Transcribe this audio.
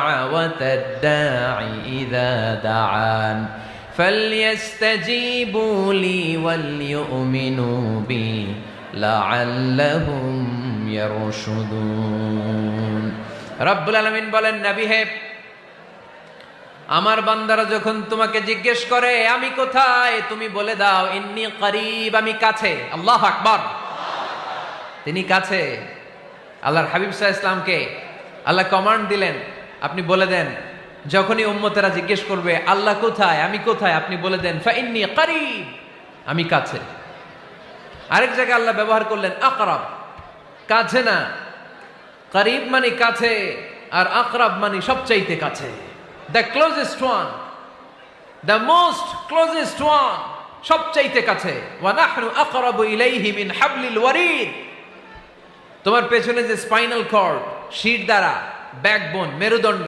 দাওয়াতাদ দাঈ ইযা দাআন ফালইস্তাজীবু লি ওয়াল ইউমিনু বি লাআল্লাহুম ইয়ারশুদুন। রব্বুল আলামিন বলেন, নবী হে, আমার বান্দারা যখন তোমাকে জিজ্ঞেস করে আমি কোথায়, তুমি বলে দাও ইন্নী করিব, আমি কাছে। আল্লাহু আকবার, তিনি কাছে। আল্লাহর হাবিব সাল্লাল্লাহু আলাইহি ওয়াসাল্লামকে আল্লাহ কমান্ড দিলেন, আপনি বলে দেন যখনই উম্মতেরা জিজ্ঞেস করবে আল্লাহ কোথায়, আমি কোথায়, আপনি বলে দেন ফাইন্নী করিব, আমি কাছে। আরেক জায়গায় আল্লাহ ব্যবহার করলেন আকরাব, কাছে না। করিব মানে কাছে, আর আকরাব মানে সবচাইতে কাছে। The closest one, the most closest one, সবচাইতে কাছে। ওয়া নাহনু আকরাবু ইলাইহি মিন হাবলিল ওয়ারিদ। তোমার পেছনে যে স্পাইনাল কর্ড, শির দ্বারা, ব্যাকবোন, মেরুদণ্ড,